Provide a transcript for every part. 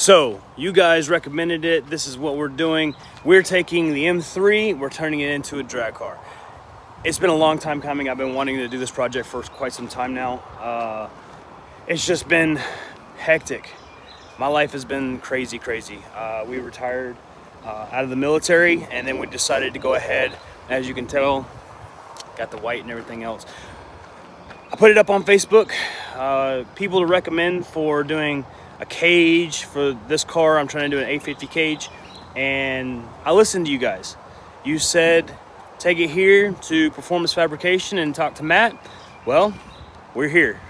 So you guys recommended it. This is what we're doing. We're taking the M3, we're turning it into a drag car. It's been a long time coming. I've been wanting to do this project for quite some time now. It's just been hectic. My life has been crazy. We retired out of the military, and then we decided to go ahead. As you can tell, got the white and everything else. I put it up on Facebook. People to recommend for doing a cage for this car. I'm trying to do an A50 cage, and I listened to you guys. You said take it here to Performance Fabrication and talk to Matt. Well, we're here,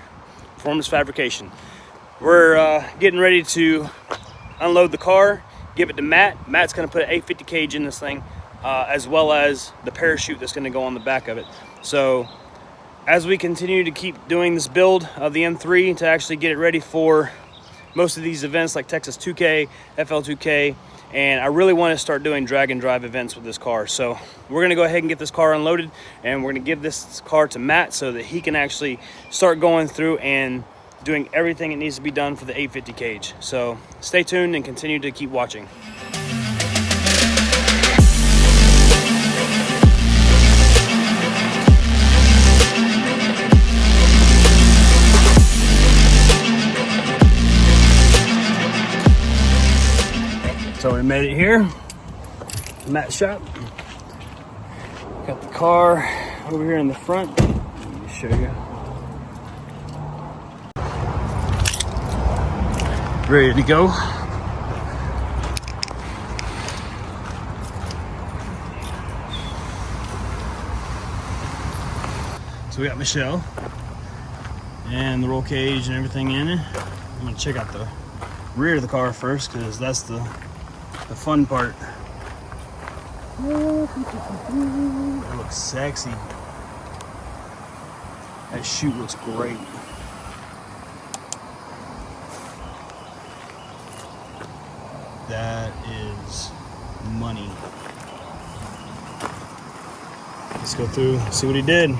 Performance Fabrication. We're getting ready to unload the car, give it to Matt. Matt's gonna put an A50 cage in this thing, as well as the parachute that's gonna go on the back of it. So as we continue to keep doing this build of the M3 to actually get it ready for most of these events like Texas 2K, FL2K, and I really want to start doing drag and drive events with this car. So we're going to go ahead and get this car unloaded, and we're going to give this car to Matt so that he can actually start going through and doing everything that needs to be done for the 850 cage. So stay tuned and continue to keep watching. So we made it here, Matt's shop. Got the car over here in the front. Let me show you. Ready to go. So we got Michelle and the roll cage and everything in it. I'm gonna check out the rear of the car first, because that's the fun part. It looks sexy. That chute looks great. That is money. Let's go through, see what he did.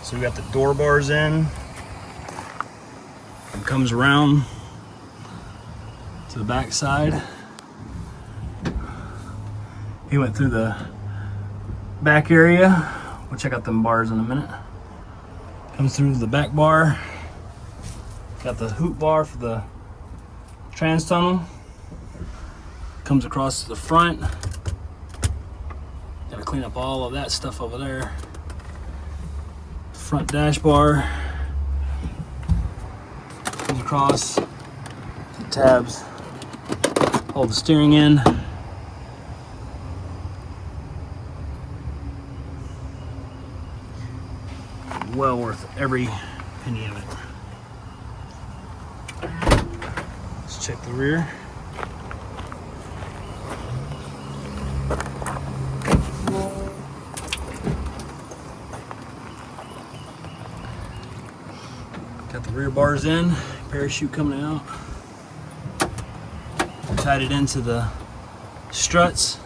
So we got the door bars in. It comes around to the back side. He went through the back area. We'll check out them bars in a minute. Comes through the back bar. Got the hoop bar for the trans tunnel. Comes across to the front. Gotta clean up all of that stuff over there. Front dash bar. Comes across the tabs. Hold the steering in. Well worth every penny of it. Let's check the rear. Got the rear bars in, parachute coming out. Tied it into the struts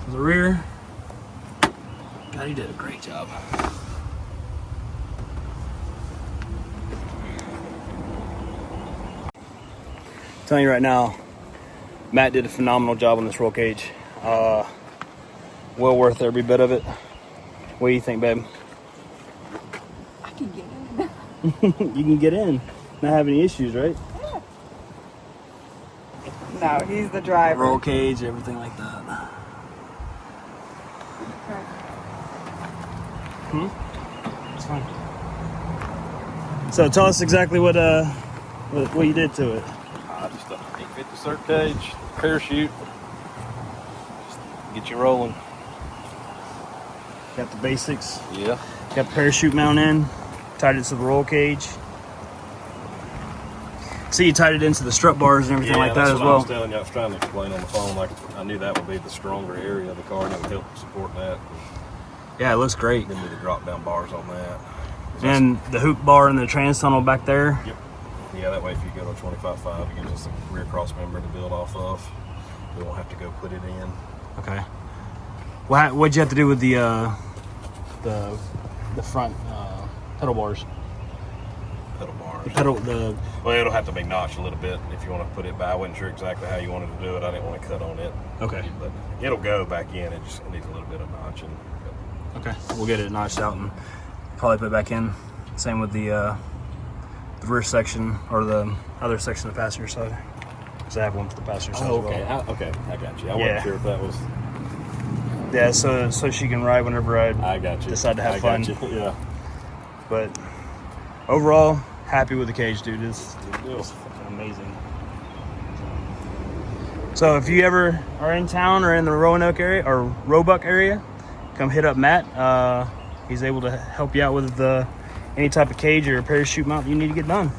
for the rear. God, he did a great job. I'm telling you right now, Matt did a phenomenal job on this roll cage. Well worth every bit of it. What do you think, babe? I can get in. You can get in, not have any issues, right? No, he's the driver. Roll cage, everything like that. It's fine. So tell us exactly what you did to it. Just a 850 circ cage, parachute, just get you rolling. Got the basics. Yeah. Got the parachute mount in, tied it to the roll cage. See, you tied it into the strut bars and everything like that as well. I was telling you, I was trying to explain on the phone, like I knew that would be the stronger area of the car, and it would help support that. Yeah, it looks great. Then with the drop down bars on that. And the hoop bar and the trans tunnel back there. Yep. Yeah, that way if you go to 25.5, it gives us a rear cross member to build off of. We won't have to go put it in. Okay. What'd you have to do with the front pedal bars? pedal bars. Well, It'll have to be notched a little bit if you want to put it back. I wasn't sure exactly how you wanted to do it. I didn't want to cut on it. okay. But it'll go back in. It just needs a little bit of notching. Okay, we'll get it notched out and probably put it back in. Same with the rear section or the other section of the passenger side. Because I have one for the passenger side. Oh, as well. okay. I got you. I Yeah. wasn't sure if that was. Yeah, so she can ride whenever I got you. decide to have fun. Got you. Yeah. But overall, happy with the cage, dude. It's Good deal. fucking amazing. So if you ever are in town or in the Roanoke area or Roebuck area, come hit up Matt. He's able to help you out with any type of cage or parachute mount you need to get done.